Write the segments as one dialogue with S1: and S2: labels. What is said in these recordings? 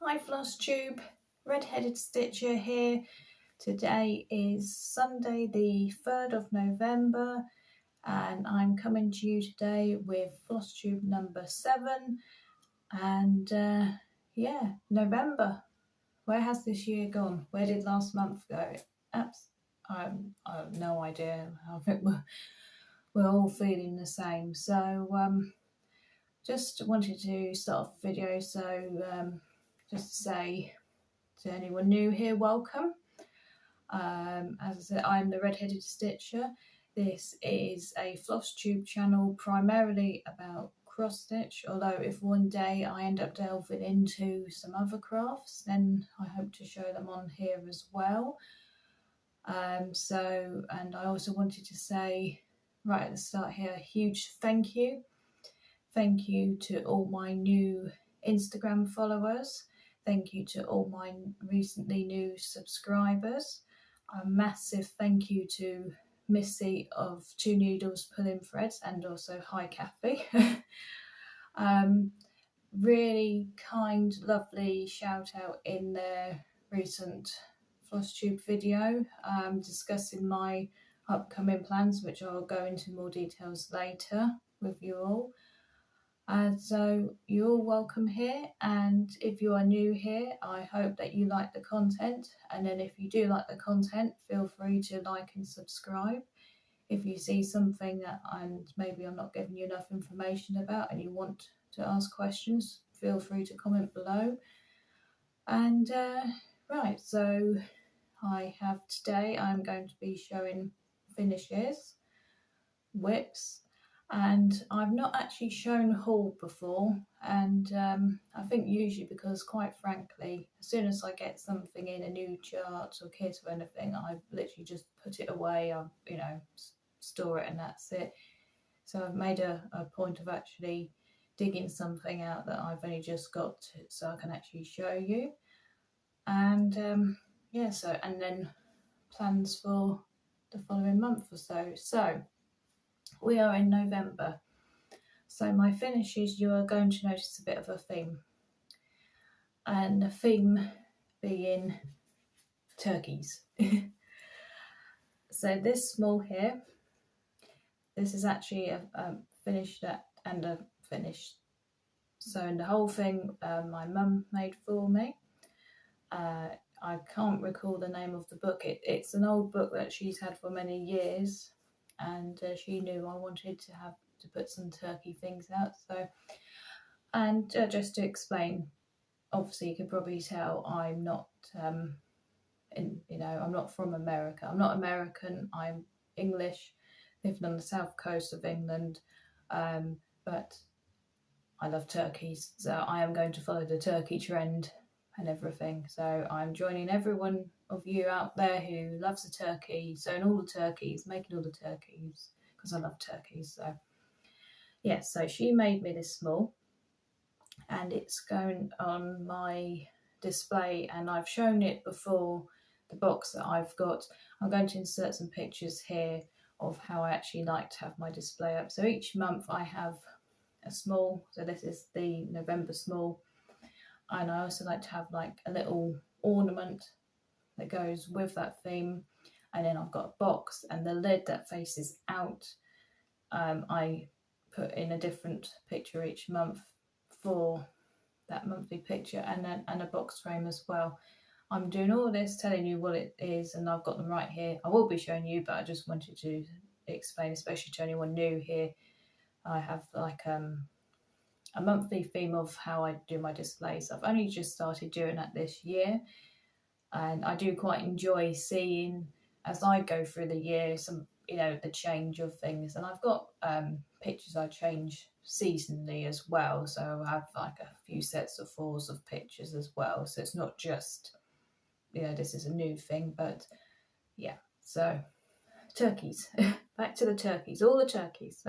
S1: Hi Flosstube, Red-Headed Stitcher here. Today is Sunday the 3rd of November and I'm coming to you today with Flosstube number 7 and yeah, November. Where has this year gone? Where did last month go? I have no idea. I think we're all feeling the same. So just wanted to start off the video just to say to anyone new here, welcome. As I said, I'm the Red-Headed Stitcher. This is a Flosstube channel primarily about cross stitch, although if one day I end up delving into some other crafts, then I hope to show them on here as well. And I also wanted to say right at the start here, a huge thank you. Thank you to all my new Instagram followers. Thank you to all my recently new subscribers. A massive thank you to Missy of Two Needles Pulling Threads and also Hi Kathy. Really kind, lovely shout out in their recent Flosstube video discussing my upcoming plans, which I'll go into more details later with you all. And so you're all welcome here, and if you are new here, I hope that you like the content, and then if you do like the content, feel free to like and subscribe. If you see something that maybe I'm not giving you enough information about and you want to ask questions, feel free to comment below. And right, so today I'm going to be showing finishes, whips, and I've not actually shown a haul before, and I think usually because, quite frankly, as soon as I get something in, a new chart or kit or anything, I literally just put it away, I store it and that's it. So I've made a point of actually digging something out that I've only just got to, so I can actually show you. And yeah, and then plans for the following month or so. So we are in November, so my finishes, you are going to notice a bit of a theme, and the theme being turkeys. So this small here, this is actually a finished and a finished. So in the whole thing, my mum made for me. I can't recall the name of the book. It's an old book that she's had for many years, and she knew I wanted to put some turkey things out. So, and just to explain, obviously you can probably tell I'm not I'm not from America. I'm not American. I'm English, living on the south coast of England, but I love turkeys, so I am going to follow the turkey trend and everything. So I'm joining everyone of you out there who loves a turkey, sewing all the turkeys, making all the turkeys, because I love turkeys. So yeah, so she made me this small, and it's going on my display, and I've shown it before, the box that I've got. I'm going to insert some pictures here of how I actually like to have my display up. So each month I have a small, so this is the November small, and I also like to have like a little ornament that goes with that theme, and then I've got a box, and the lid that faces out, I put in a different picture each month for that monthly picture, and then a box frame as well. I'm doing all this telling you what it is, and I've got them right here. I will be showing you, but I just wanted to explain, especially to anyone new here. I have like a monthly theme of how I do my displays. I've only just started doing that this year, and I do quite enjoy seeing as I go through the year some the change of things. And I've got pictures I change seasonally as well, so I have like a few sets of 4s of pictures as well, so it's not just this is a new thing. But yeah, so turkeys. Back to the turkeys, all the turkeys.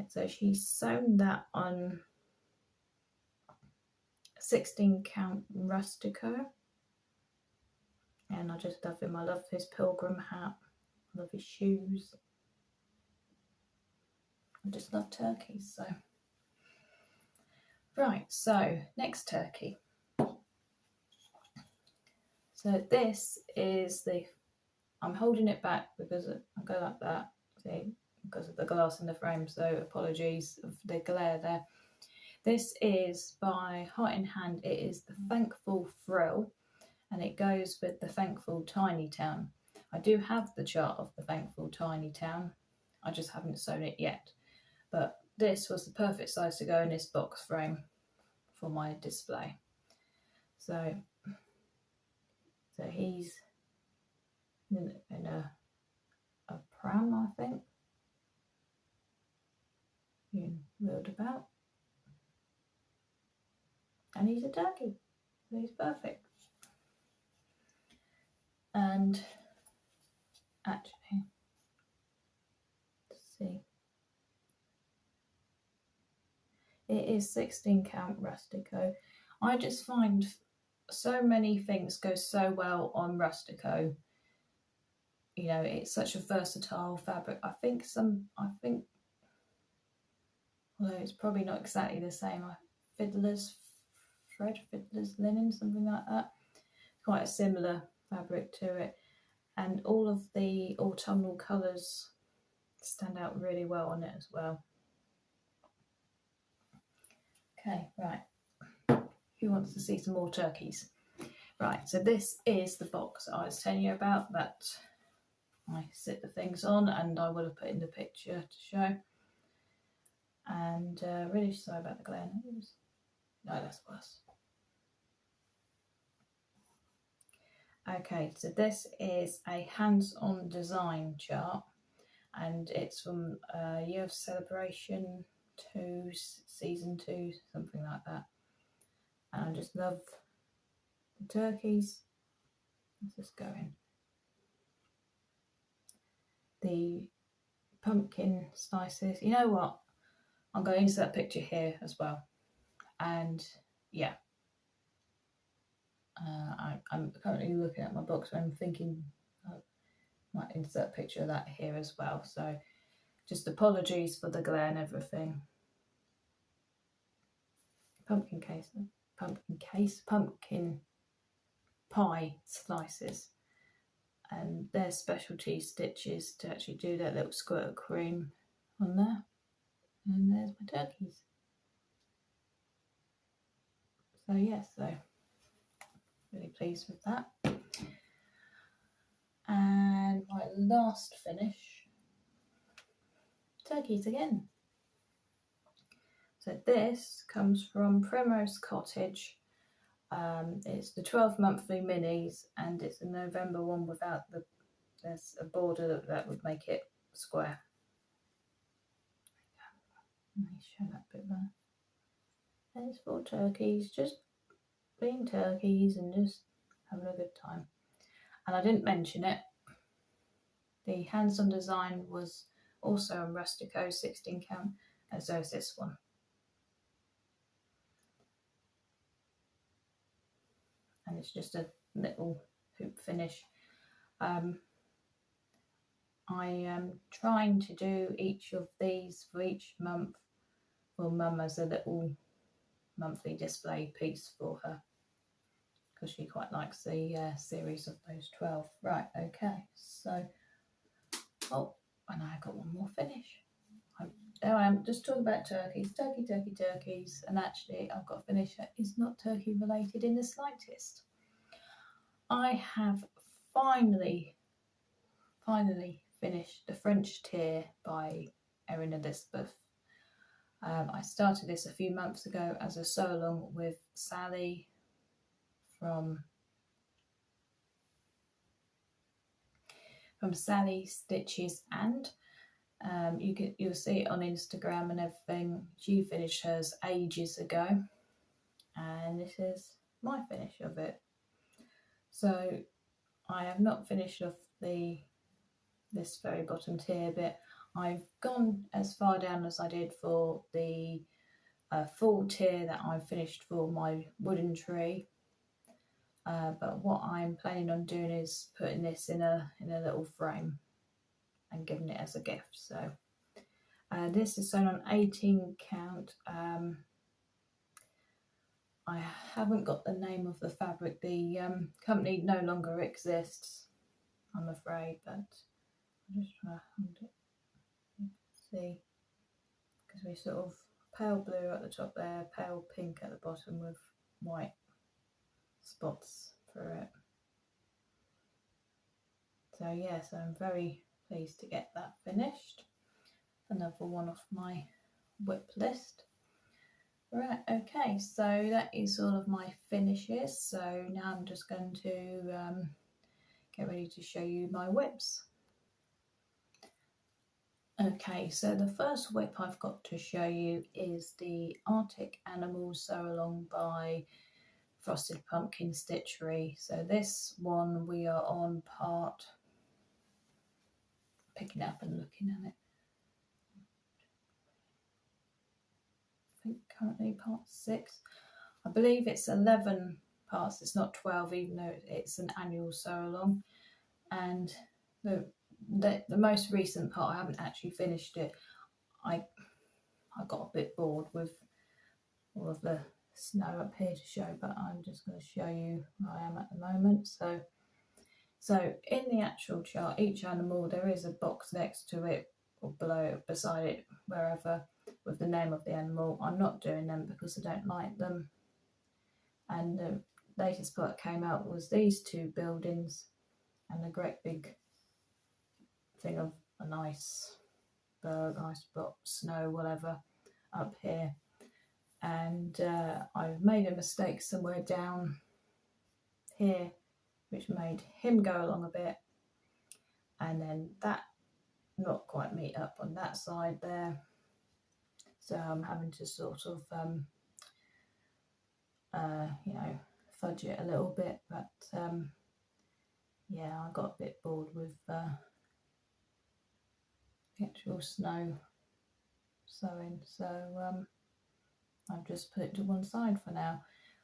S1: So she's sewn that on 16 count Rustico, and I just love him. I love his pilgrim hat, I love his shoes, I just love turkeys. So Right, so next turkey. So this is I'm holding it back because I go like that, see, because of the glass in the frame, so apologies for the glare there. This is by Heart in Hand. It is the Thankful Frill, and it goes with the Thankful Tiny Town. I do have the chart of the Thankful Tiny Town, I just haven't sewn it yet, but this was the perfect size to go in this box frame for my display. So he's in a pram, I think, being wheeled about, and he's a turkey, so he's perfect. And actually, let's see, it is 16 count Rustico. I just find so many things go so well on Rustico. You know, it's such a versatile fabric. I think, although it's probably not exactly the same, Fiddler's Linen, something like that. Quite a similar fabric to it. And all of the autumnal colours stand out really well on it as well. Okay, right. Who wants to see some more turkeys? Right, so this is the box I was telling you about that I sit the things on, and I would have put in the picture to show. And really sorry about the glare. No, that's worse. Okay, so this is a hands-on design chart, and it's from Year of Celebration 2, Season 2, something like that. And I just love the turkeys. Let's just go in. The pumpkin slices. You know what? I'll go into that picture here as well. And yeah, I'm currently looking at my box and I'm thinking I might insert a picture of that here as well. So just apologies for the glare and everything. Pumpkin pie slices. And their specialty stitches to actually do that little squirt of cream on there. And there's my turkeys. So yes, really pleased with that. And my last finish, turkeys again. So this comes from Primrose Cottage. It's the 12 monthly minis, and it's a November one without there's a border that would make it square. Let me show that bit there. And it's for turkeys, just being turkeys and just having a good time. And I didn't mention it, the hands-on design was also on Rustico 16 count, and so is this one. And it's just a little hoop finish. I am trying to do each of these for each month for Mum as a little monthly display piece for her, because she quite likes the series of those 12. Right, okay, so, oh, and I got one more finish. There I am, just talking about turkeys, turkeys, and actually I've got a finish that is not turkey related in the slightest. I have finally finished The French Tier by Erin Elizabeth. I started this a few months ago as a sew-along with Sally from Sally Stitches, and you'll see it on Instagram and everything. She finished hers ages ago, and this is my finish of it. So I have not finished off this very bottom tier bit. I've gone as far down as I did for the full tier that I finished for my wooden tree. But what I'm planning on doing is putting this in a little frame and giving it as a gift. So this is sewn on 18 count I haven't got the name of the fabric. The company no longer exists, I'm afraid, but I'm just trying to hold it. You can see, because we sort of pale blue at the top there, pale pink at the bottom with white spots through it. So yes, I'm very pleased to get that finished. Another one off my whip list. Right, okay, so that is all of my finishes. So now I'm just going to get ready to show you my whips. Okay, so the first whip I've got to show you is the Arctic Animals Sew Along by Frosted Pumpkin Stitchery. So this one we are on part, picking it up and looking at it, I think currently part 6. I believe it's 11 parts, it's not 12, even though it's an annual sew along. And the most recent part, I haven't actually finished it. I got a bit bored with all of the snow up here to show, but I'm just going to show you where I am at the moment. So in the actual chart, each animal, there is a box next to it or below it, beside it, wherever, with the name of the animal. I'm not doing them because I don't like them. And the latest part that came out was these 2 buildings and a great big thing of an iceberg, ice block, snow, whatever, up here. And I've made a mistake somewhere down here, which made him go along a bit, and then that not quite meet up on that side there. So I'm having to sort of, you know, fudge it a little bit, but yeah, I got a bit bored with the actual snow sewing, so I've just put it to one side for now.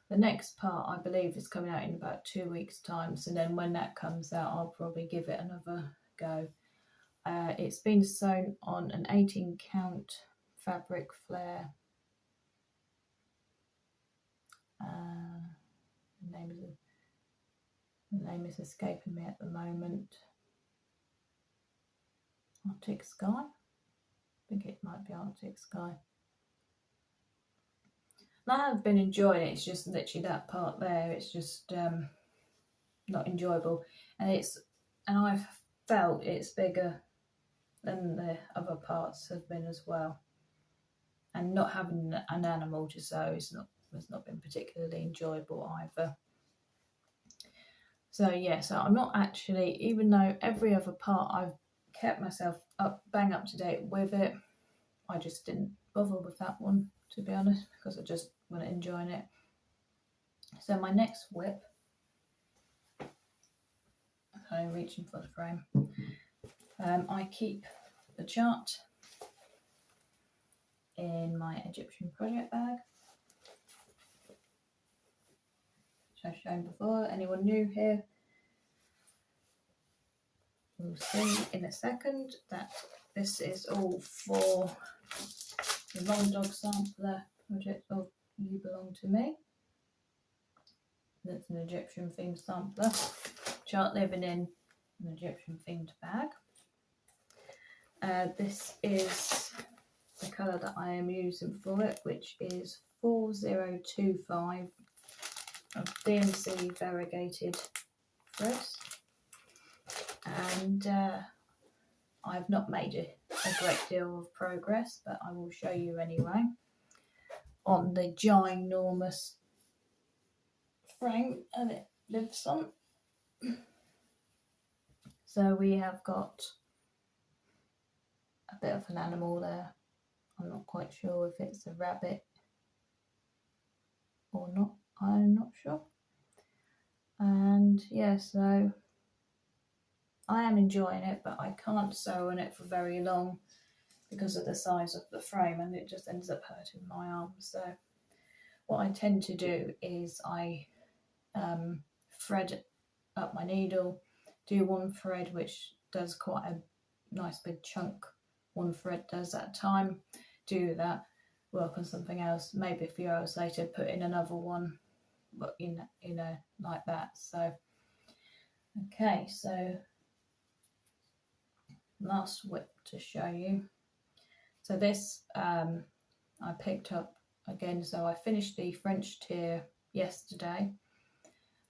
S1: The next part, I believe, is coming out in about 2 weeks' time, so then when that comes out, I'll probably give it another go. It's been sewn on an 18 count fabric flare. The name is escaping me at the moment. Arctic Sky? I think it might be Arctic Sky. And I have been enjoying it, it's just literally that part there, it's just not enjoyable. And I've felt it's bigger than the other parts have been as well. And not having an animal to sew has not been particularly enjoyable either. So yeah, so I'm not actually, even though every other part I've kept myself bang up to date with it, I just didn't bother with that one, to be honest, because I just wasn't enjoying it. So my next whip, I'm reaching for the frame, I keep the chart in my Egyptian project bag, which I've shown before. Anyone new here? We'll see in a second that this is all for the Long Dog Sampler project of You Belong to Me. That's an Egyptian themed sampler. Chart living in an Egyptian themed bag. This is the colour that I am using for it, which is 4025 of DMC variegated threads. And I've not made a great deal of progress, but I will show you anyway on the ginormous frame that it lives on. So we have got a bit of an animal there. I'm not quite sure if it's a rabbit or not, I'm not sure. And yeah, so I am enjoying it, but I can't sew on it for very long because of the size of the frame, and it just ends up hurting my arm. So what I tend to do is I thread up my needle, do one thread which does quite a nice big chunk, one thread does at a time, do that, work on something else, maybe a few hours later put in another one, but like that. So okay, so last whip to show you. So this I picked up again, so I finished the French tier yesterday,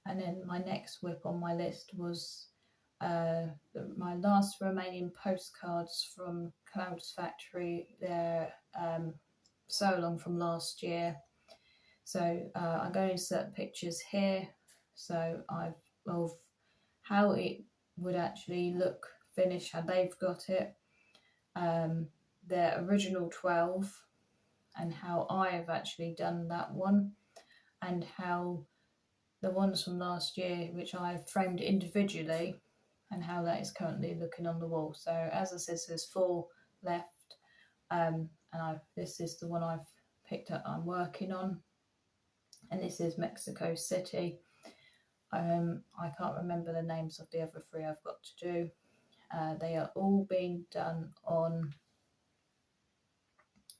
S1: and then my next whip on my list was my last remaining postcards from Cloudsfactory. They're so long from last year. So I'm going to insert pictures here, so of how it would actually look finished, how they've got it, their original 12, and how I have actually done that one, and how the ones from last year, which I've framed individually, and how that is currently looking on the wall. So as I said, there's 4 left, and this is the one I've picked up, I'm working on, and this is Mexico City. I can't remember the names of the other 3 I've got to do. They are all being done on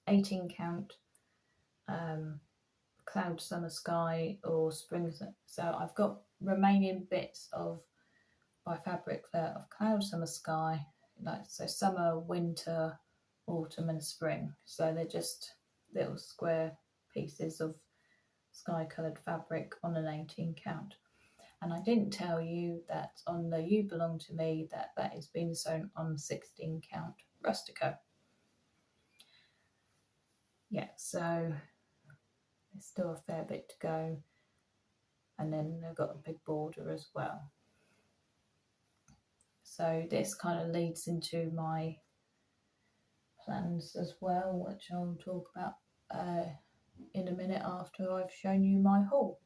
S1: 18 count Cloud Summer Sky or Spring. So I've got remaining bits of by Fabric of Cloud Summer Sky, like so summer, winter, autumn and spring. So they're just little square pieces of sky coloured fabric on an 18 count. And I didn't tell you that on the You Belong to Me that is being sewn on 16 count Rustico. Yeah, so there's still a fair bit to go, and then they've got a big border as well. So this kind of leads into my plans as well, which I'll talk about in a minute after I've shown you my haul.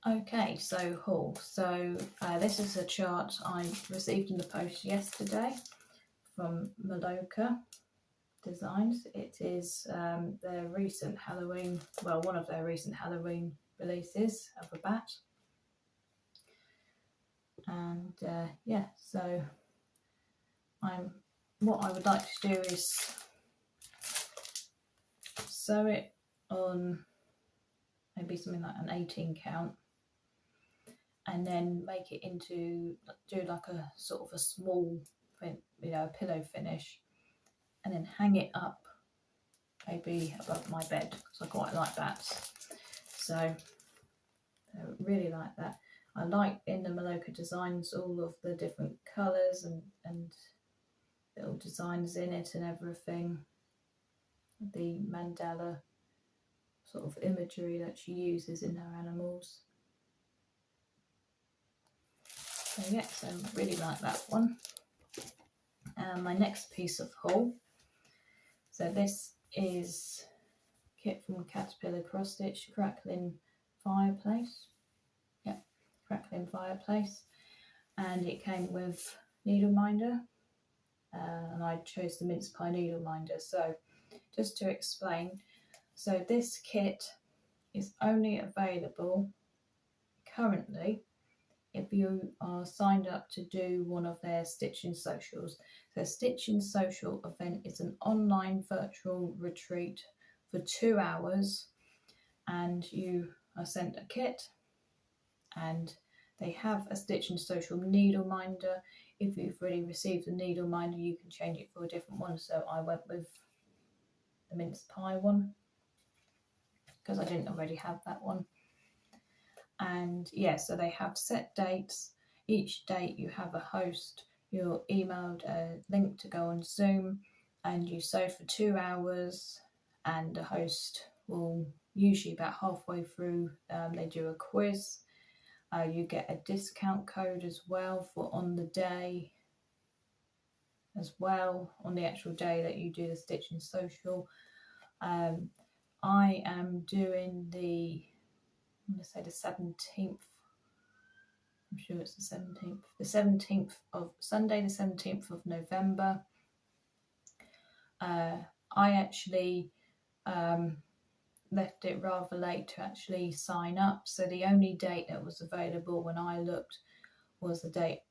S1: Okay, so haul. So this is a chart I received in the post yesterday from Maloka Designs. It is their recent Halloween, well, one of their recent Halloween releases of a bat. And yeah, so what I would like to do is sew it on maybe something like an 18 count, and then make it into, do like a sort of a small, a pillow finish, and then hang it up maybe above my bed, because I quite like that. So I really like that. I like in the Maloka Designs all of the different colours and little designs in it and everything. The mandala sort of imagery that she uses in her animals. So yeah, so I really like that one. My next piece of haul. So this is kit from Caterpillar Cross Stitch, Crackling Fireplace. Yep, Crackling Fireplace. And it came with needle minder. And I chose the mince pie needle minder. So just to explain, so this kit is only available currently if you are signed up to do one of their Stitching Socials. So Stitching Social event is an online virtual retreat for 2 hours, and you are sent a kit, and they have a Stitching Social needle minder. If you've already received a needle minder, you can change it for a different one. So I went with the mince pie one because I didn't already have that one. And yeah, so they have set dates. Each date you have a host. You're emailed a link to go on Zoom, and you sew for 2 hours, and the host will usually about halfway through, they do a quiz. You get a discount code as well for on the day as well, on the actual day that you do the Stitching Social. I am doing I'm going to say the 17th. I'm sure it's the 17th. The 17th of Sunday, the 17th of November. I actually left it rather late to actually sign up. So the only date that was available when I looked was the date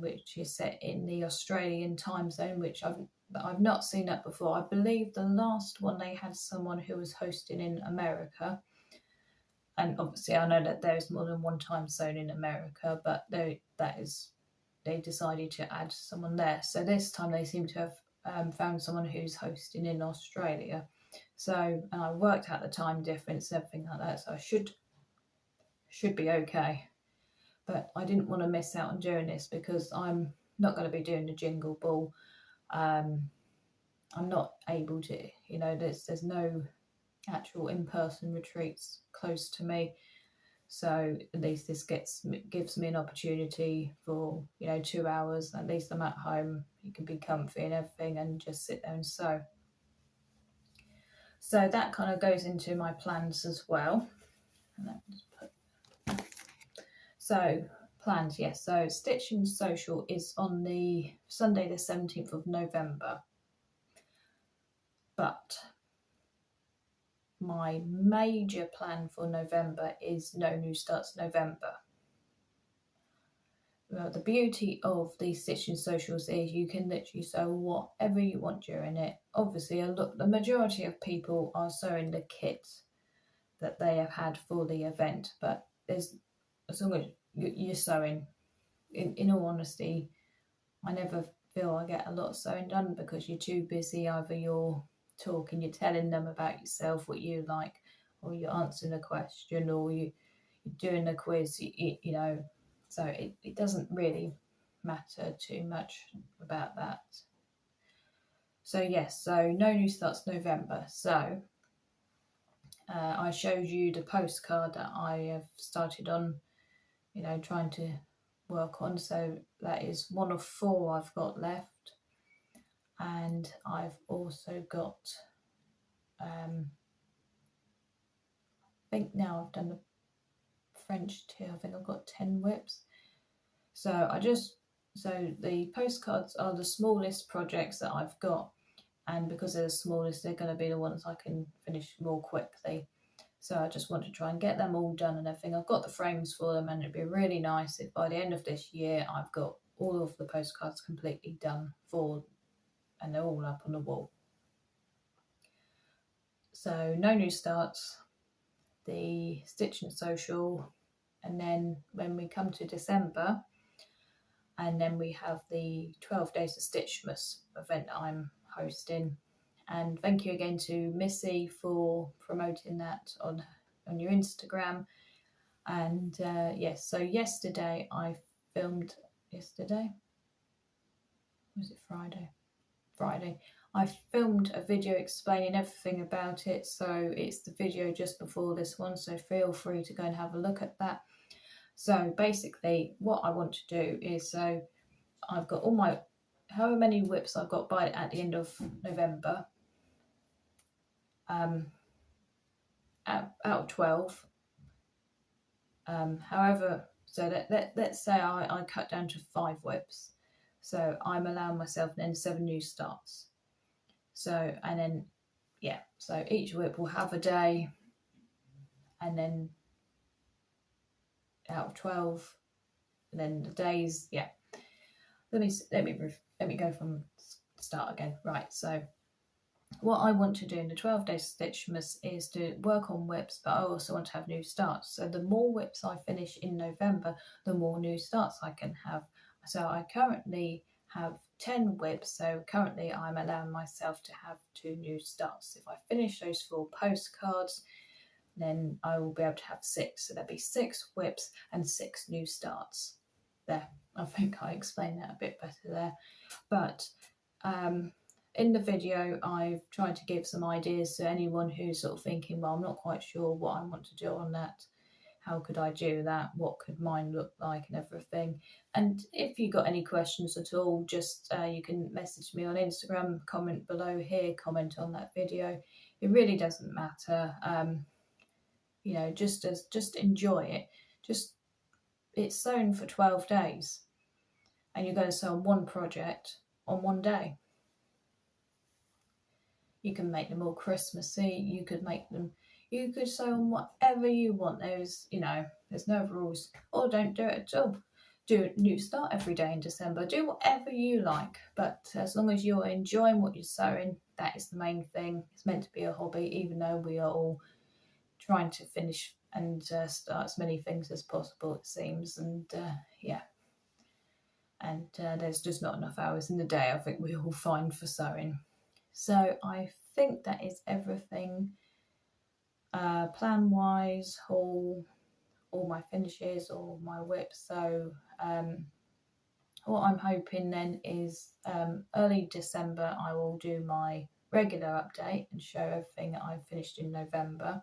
S1: which is set in the Australian time zone, which I've that I've not seen that before. I believe the last one they had someone who was hosting in America, and obviously I know that there is more than one time zone in America, but they decided to add someone there. So this time they seem to have found someone who's hosting in Australia. So, and I worked out the time difference, everything like that, so I should be okay. But I didn't want to miss out on doing this because I'm not going to be doing the Jingle Ball. I'm not able to, there's no actual in-person retreats close to me. So at least this gives me an opportunity for 2 hours. At least I'm at home. You can be comfy and everything, and just sit there and sew. So that kind of goes into my plans as well. So plans, yes. So Stitching Social is on the Sunday the 17th of November. But my major plan for November is No New Starts November. Well, the beauty of these Stitching Socials is you can literally sew whatever you want during it. Obviously, the majority of people are sewing the kit that they have had for the event, but as long as you're sewing, in all honesty, I never feel I get a lot of sewing done because you're too busy. Either you're talking, you're telling them about yourself, what you like, or you're answering a question, or you're doing a quiz, so it doesn't really matter too much about that. So yes, so No New Starts November. So I showed you the postcard that I have started on, trying to work on. So that is one of 4 I've got left. And I've also got, I think now I've done the French too. I think I've got 10 whips. So the postcards are the smallest projects that I've got, and because they're the smallest, they're going to be the ones I can finish more quickly. So I just want to try and get them all done and everything. I've got the frames for them, and it'd be really nice if by the end of this year I've got all of the postcards completely done and they're all up on the wall. So No New Starts, the Stitching Social, and then when we come to December, and then we have the 12 Days of Stitchmas event that I'm hosting. And thank you again to Missy for promoting that on your Instagram. And yes, so yesterday I filmed, was it Friday? Friday. I filmed a video explaining everything about it, so it's the video just before this one, so feel free to go and have a look at that. So basically what I want to do is, so I've got all my, however many whips I've got at the end of November, out of 12, however, so let's say I cut down to 5 whips, so I'm allowing myself then 7 new starts. So, and then, yeah, so each whip will have a day, and then out of 12, and then the days, yeah. Let me go from the start again. Right, so what I want to do in the 12 days Stitchmas is to work on whips, but I also want to have new starts. So the more whips I finish in November, the more new starts I can have. So I currently have 10 whips, so currently I'm allowing myself to have 2 new starts. If I finish those 4 postcards, then I will be able to have 6. So there'll be 6 whips and 6 new starts. There, I think I explained that a bit better there. But in the video, I've tried to give some ideas to anyone who's sort of thinking, well, I'm not quite sure what I want to do on that. How could I do that? What could mine look like and everything? And if you got any questions at all, just you can message me on Instagram, comment below here, comment on that video. It really doesn't matter. Just enjoy it. It's sewn for 12 days, and you're going to sew on one project on one day. You can make them all Christmassy. You could sew on whatever you want. There's no rules. Or don't do it at all. do a new start every day in December. Do whatever you like, but as long as you're enjoying what you're sewing, that is the main thing. It's meant to be a hobby, even though we are all trying to finish and start as many things as possible, it seems. And yeah, and there's just not enough hours in the day, I think we all find, for sewing. So I think that is everything plan wise, haul, all my finishes, all my whips. So what I'm hoping then is early December I will do my regular update and show everything that I've finished in November,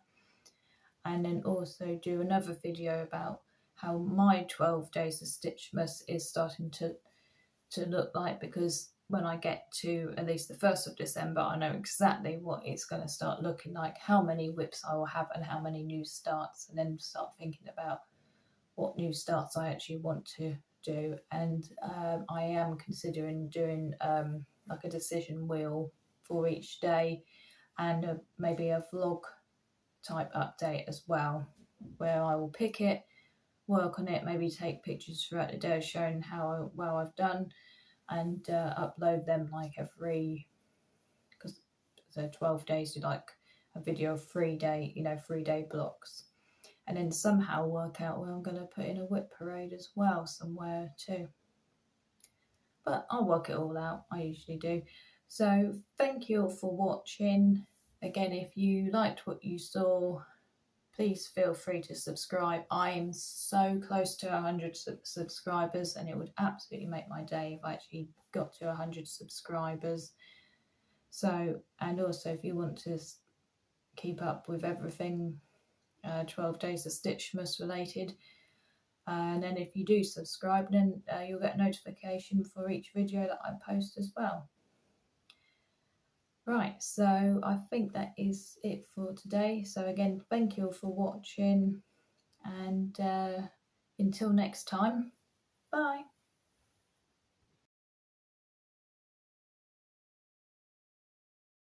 S1: and then also do another video about how my 12 days of Stitchmas is starting to look like, because when I get to at least the 1st of December, I know exactly what it's going to start looking like, how many whips I will have and how many new starts, and then start thinking about what new starts I actually want to do. And I am considering doing like a decision wheel for each day, and maybe a vlog type update as well, where I will pick it, work on it, maybe take pictures throughout the day showing how well I've done, and upload them like every, because so 12 days do like a video of 3-day, 3-day blocks, and then somehow work out where I'm going to put in a whip parade as well somewhere too. But I'll work it all out, I usually do. So thank you all for watching. Again, if you liked what you saw, please feel free to subscribe. I am so close to 100 subscribers, and it would absolutely make my day if I actually got to 100 subscribers. So, and also if you want to keep up with everything 12 days of Stitchmas related, and then if you do subscribe, then you'll get a notification for each video that I post as well. Right, so I think that is it for today. So again, thank you all for watching, and until next time, bye.